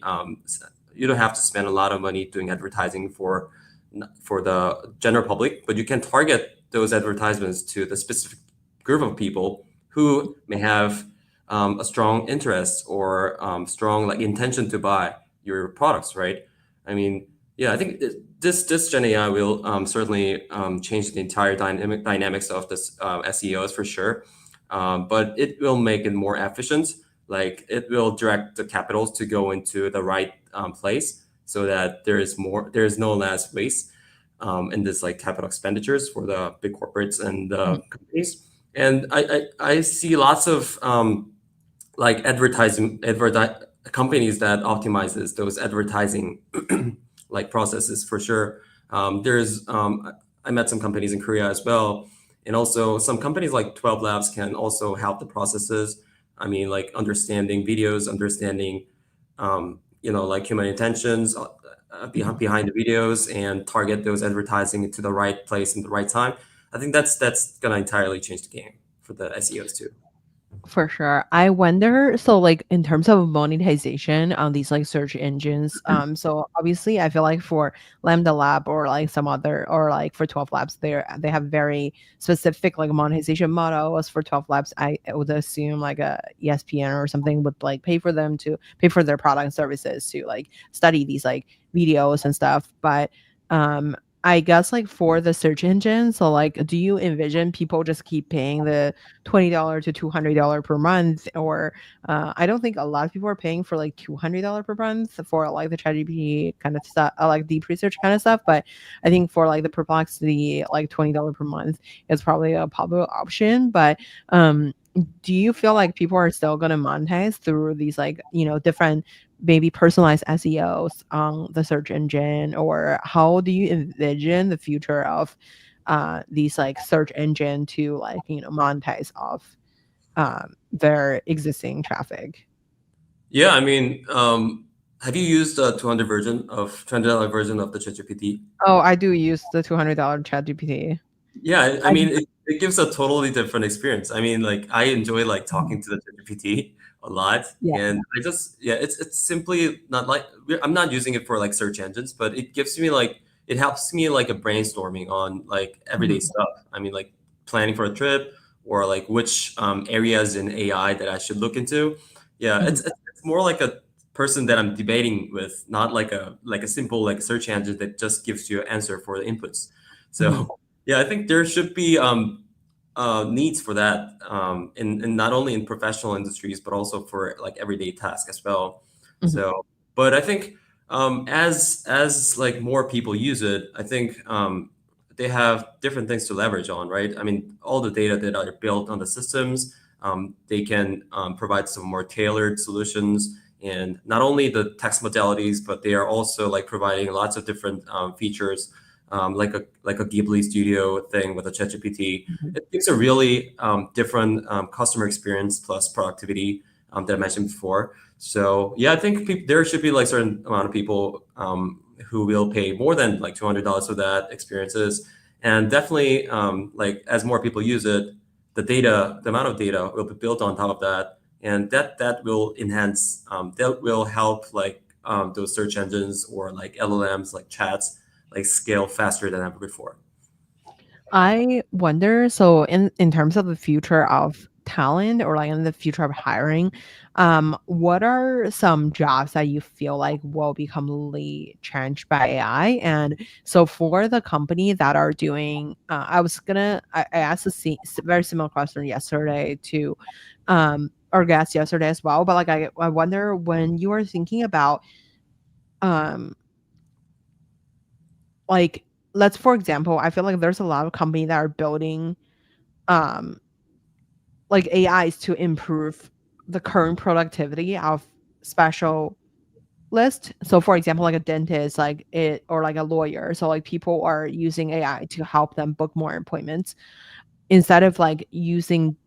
You don't have to spend a lot of money doing advertising for the general public, but you can target those advertisements to the specific group of people who may have a strong interest or strong like intention to buy your products, right? I mean, yeah, I think this Gen AI will certainly change the entire dynamics of this SEOs for sure, but it will make it more efficient. Like it will direct the capitals to go into the right place so that there is no less waste in this like capital expenditures for the big corporates and the companies. And I see lots of like companies that optimizes those advertising like processes for sure. There's I met some companies in Korea as well, and also some companies like TwelveLabs can also help the processes. I mean, like understanding videos, understanding like human intentions behind the videos, and target those advertising to the right place in the right time. I think that's gonna entirely change the game for the SEOs too. For sure. I wonder, so like in terms of monetization on these like search engines, so obviously I feel like for Lambda Lab or like some other or like for 12 Labs, they have very specific like monetization models. For 12 Labs, I would assume like a ESPN or something would like pay for them to pay for their product and services to like study these like videos and stuff. But I guess like for the search engine, so like do you envision people just keep paying the $20 to $200 per month? Or I don't think a lot of people are paying for like $200 per month for like the ChatGPT kind of stuff, like deep research kind of stuff. But I think for like the Perplexity, like $20 per month is probably a popular option. But do you feel like people are still going to monetize through these like different maybe personalized SEOs on the search engine? Or how do you envision the future of these like search engine to like monetize off their existing traffic? Yeah, I mean, have you used the $200 version of the ChatGPT? Oh, I do use the $200 chat gpt. Yeah, I I mean, do. it gives a totally different experience. I mean, like I enjoy like talking to the ChatGPT a lot, Yeah. and I just yeah, it's simply not like I'm not using it for like search engines, but it gives me like it helps me like a brainstorming on like everyday Mhm. stuff. I mean, like planning for a trip or like which areas in AI that I should look into. Yeah, Mhm. it's more like a person that I'm debating with, not like a simple like search engine that just gives you an answer for the inputs. Mhm. So yeah, I think there should be needs for that in not only in professional industries but also for like everyday tasks as well. Mhm. So, but I think as like more people use it, I think they have different things to leverage on, right? I mean, all the data that are built on the systems, they can provide some more tailored solutions. And not only the text modalities, but they are also like providing lots of different features like a Ghibli Studio thing with a ChatGPT. Mhm. It gives a really different customer experience plus productivity that I mentioned before. So yeah, I think there should be like certain amount of people who will pay more than like $200 for that experiences, and definitely like as more people use it, the amount of data will be built on top of that, and that will enhance, that will help like those search engines or like LLMs like chats like scale faster than ever before. I wonder, so in terms of the future of talent or like in the future of hiring, what are some jobs that you feel like will be completely changed by AI? And so for the company that are doing, I asked very similar question yesterday to our guest yesterday as well. But like I wonder, when you are thinking about um like, let's for example, I feel like there's a lot of companies that are building um like AIs to improve the current productivity of special list. So for example, like a dentist, like it, or like a lawyer. So like people are using AI to help them book more appointments instead of like using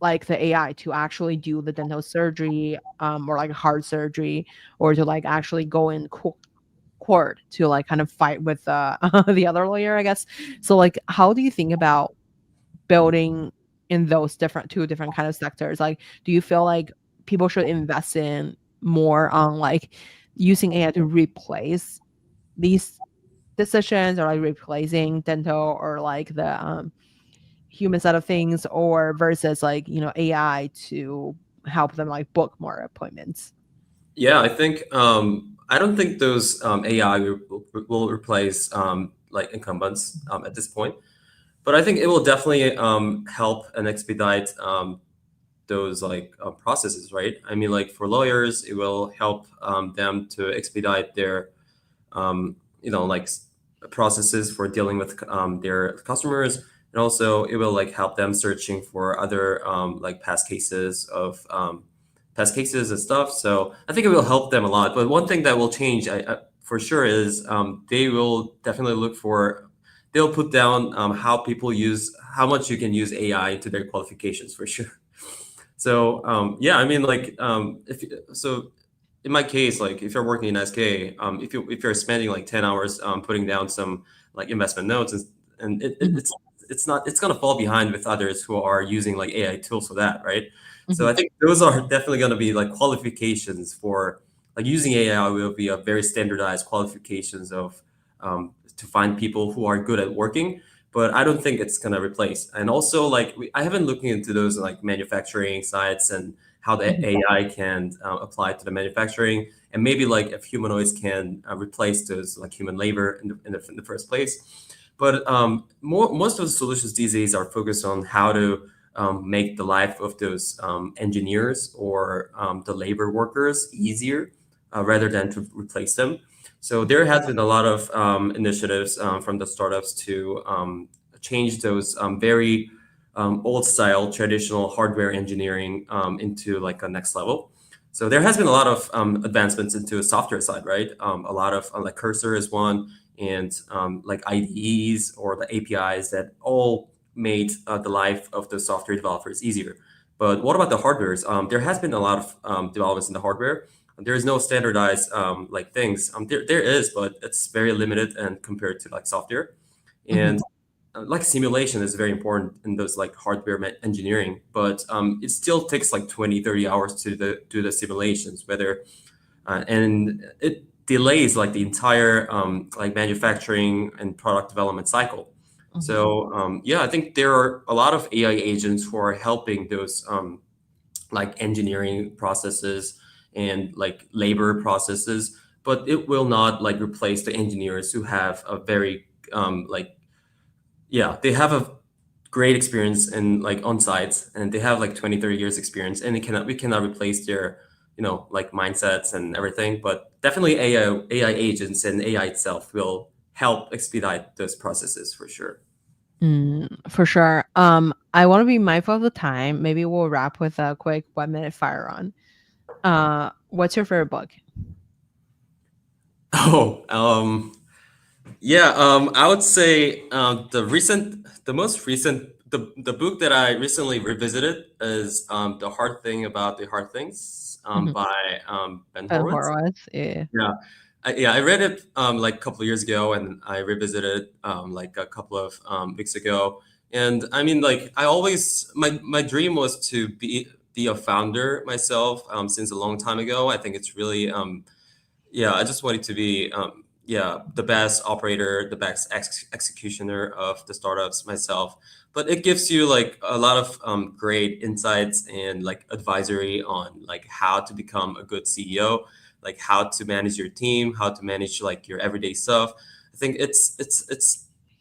like the AI to actually do the dental surgery, or like heart surgery, or to like actually go in court to like kind of fight with the other lawyer, I guess. So like, how do you think about building in those different two different kind of sectors? Like, do you feel like people should invest in more on like using AI to replace these decisions, or like replacing dental or like the human side of things, or versus like, AI to help them like book more appointments? Yeah, I think I don't think those AI will replace like incumbents at this point, but I think it will definitely help and expedite those like processes, right? I mean, like for lawyers, it will help them to expedite their like processes for dealing with their customers, and also it will like help them searching for other like past cases and stuff. So I think it will help them a lot. But one thing that will change, for sure, is they will definitely look for. They'll put down how much you can use AI into their qualifications for sure. So yeah, I mean, like if so, in my case, like if you're working in SK, if you're spending like 10 hours putting down some like investment notes, and Mhm, it's gonna fall behind with others who are using like AI tools for that, right? So mhm, I think those are definitely gonna be like qualifications for like using AI will be a very standardized qualifications of to find people who are good at working, but I don't think it's gonna replace. And also, like I haven't looked into those like manufacturing sites and how the mhm, AI can apply to the manufacturing, and maybe like if humanoids can replace those like human labor in the first place. But most of the solutions these days are focused on how to make the life of those engineers or the labor workers easier rather than to replace them. So there has been a lot of initiatives from the startups to change those very old style traditional hardware engineering into like a next level. So there has been a lot of advancements into a software side, right? A lot of like Cursor is one, and like IDEs or the APIs that all made the life of the software developers easier. But what about the hardwares? There has been a lot of developments in the hardware. There is no standardized like things. There is, but it's very limited and compared to like software. mhm, And like simulation is very important in those like hardware engineering, but it still takes like 20, 30 hours to do the simulations, whether and it delays like the entire like manufacturing and product development cycle. mhm, So yeah, I think there are a lot of AI agents who are helping those like engineering processes and like labor processes, but it will not like replace the engineers who have a very like yeah, they have a great experience in like on sites, and they have like 20, 30 years experience, and we cannot replace their like mindsets and everything. But definitely AI agents and AI itself will help expedite those processes for sure. for sure. I want to be mindful of the time. Maybe we'll wrap with a quick 1 minute fire on. What's your favorite book? Oh, yeah, I would say the most recent, the book that I recently revisited is The Hard Thing About the Hard Things Mhm. by Ben Ben Horowitz. Horowitz. Yeah. Yeah, I read it like a couple of years ago, and I revisited it like a couple of weeks ago. And I mean, like I always my dream was to be a founder myself since a long time ago. I think it's really yeah, I just wanted to be yeah, the best operator, the best executioner of the startups myself. But it gives you like a lot of great insights and like advisory on like how to become a good CEO, like how to manage your team, how to manage like your everyday stuff. I think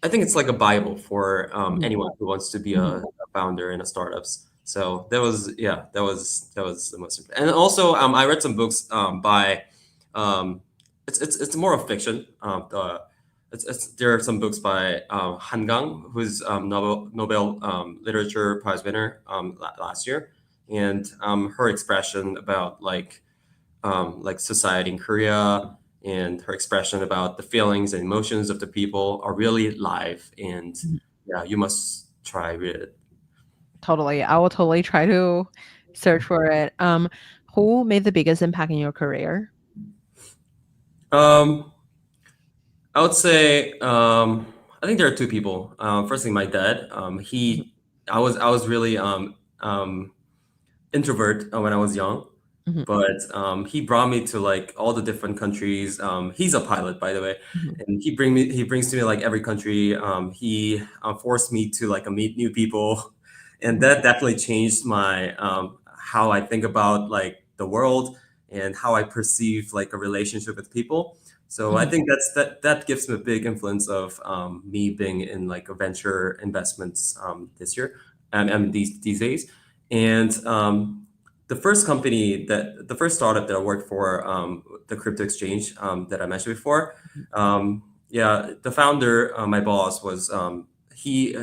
I think it's like a bible for Mhm, anyone who wants to be mhm, a founder in a startups. So that was yeah, that was the most. And also I read some books by um, it's more of fiction. There are some books by Han Gang, who's Nobel Literature Prize winner last year, and her expression about like like society in Korea, and her expression about the feelings and emotions of the people are really live. And Mhm. yeah, you must try read it. Totally. I will totally try to search for it. Who made the biggest impact in your career? Um, I would say I think there are two people. Firstly, my dad. Mhm, I was really introvert when I was young, mhm, but he brought me to like all the different countries. He's a pilot, by the way, mhm, and he brings to me like every country. He forced me to like meet new people, and mhm, that definitely changed my how I think about like the world and how I perceive like a relationship with people. So I mhm, think that gives me a big influence of me being in like a venture investments this year, I mean these days. And the first startup that I worked for, the crypto exchange that I mentioned before, yeah, the founder, my boss, was he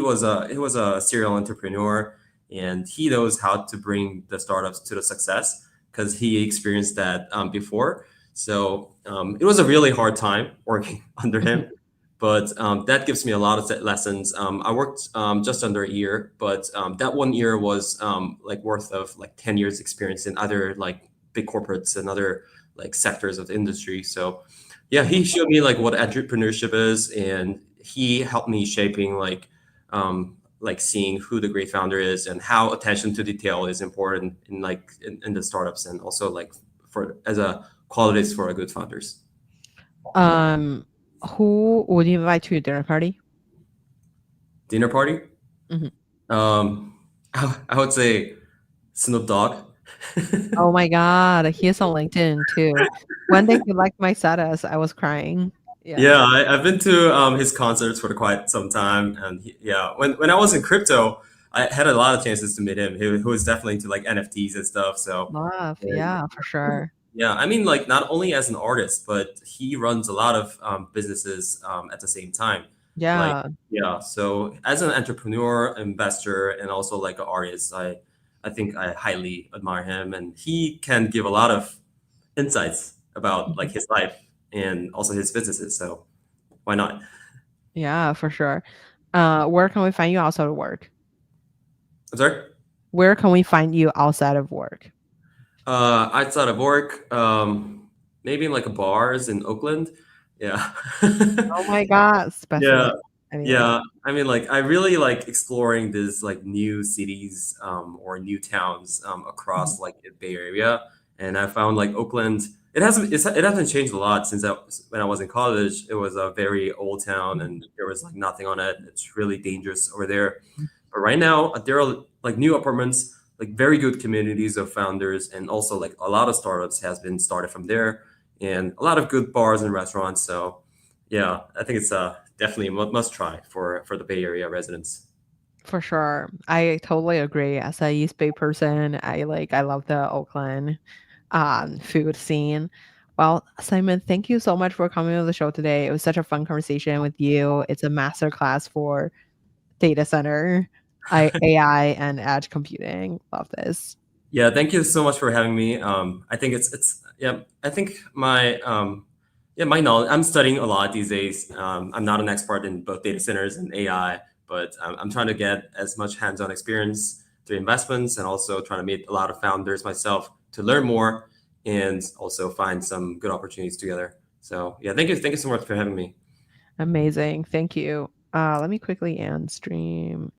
was a serial entrepreneur, and he knows how to bring the startups to the success because he experienced that before. So it was a really hard time working under mhm, him, but that gives me a lot of lessons. I worked just under a year, but that 1 year was like worth of like 10 years experience in other like big corporates and other like sectors of the industry. So yeah, mhm, he showed me like what entrepreneurship is, and he helped me shaping like seeing who the great founder is and how attention to detail is important in like in the startups, and also like for as a qualities for a good founders. Um, who would you invite to your dinner party? Dinner party. Mhm. I would say Snoop Dogg. Oh my god, he is on LinkedIn too. One day he liked my status, I was crying. Yeah. Yeah, I've been to his concerts for quite some time, and yeah, when I was in crypto, I had a lot of chances to meet him. He was definitely into like NFTs and stuff. So, Love, and, yeah, for sure. yeah, I mean, like not only as an artist, but he runs a lot of businesses at the same time. Like, Yeah. yeah, so as an entrepreneur, investor, and also like an artist, I think I highly admire him, and he can give a lot of insights about like Mhm. his life and also his businesses. So why not? Yeah, for sure. Where can we find you outside of work? I'm sorry. Where can we find you outside of work? Outside of work, maybe in like a bars in Oakland. Yeah. Oh my god, Yeah, specific. Anyways. yeah. I mean, like, I really like exploring this like new cities or new towns Mhm, across like the Bay Area, and I found like Oakland. It hasn't changed a lot since when I was in college. It was a very old town, mhm, and there was like nothing on it. It's really dangerous over there. mhm, But right now, there are like new apartments, like very good communities of founders, and also like a lot of startups has been started from there, and a lot of good bars and restaurants. So yeah, I think it's definitely a must try for the Bay Area residents. for sure. I totally agree. As a East Bay person, I love the Oakland food scene. Well, Simon, thank you so much for coming on the show today. It was such a fun conversation with you. It's a master class for data center, AI, and edge computing. Love this. Yeah, thank you so much for having me. I think it's yeah. I think my yeah, my knowledge. I'm studying a lot these days. I'm not an expert in both data centers and AI, but I'm trying to get as much hands-on experience through investments, and also trying to meet a lot of founders myself to learn more and also find some good opportunities together. So yeah, thank you so much for having me. Amazing. Thank you. Let me quickly end stream.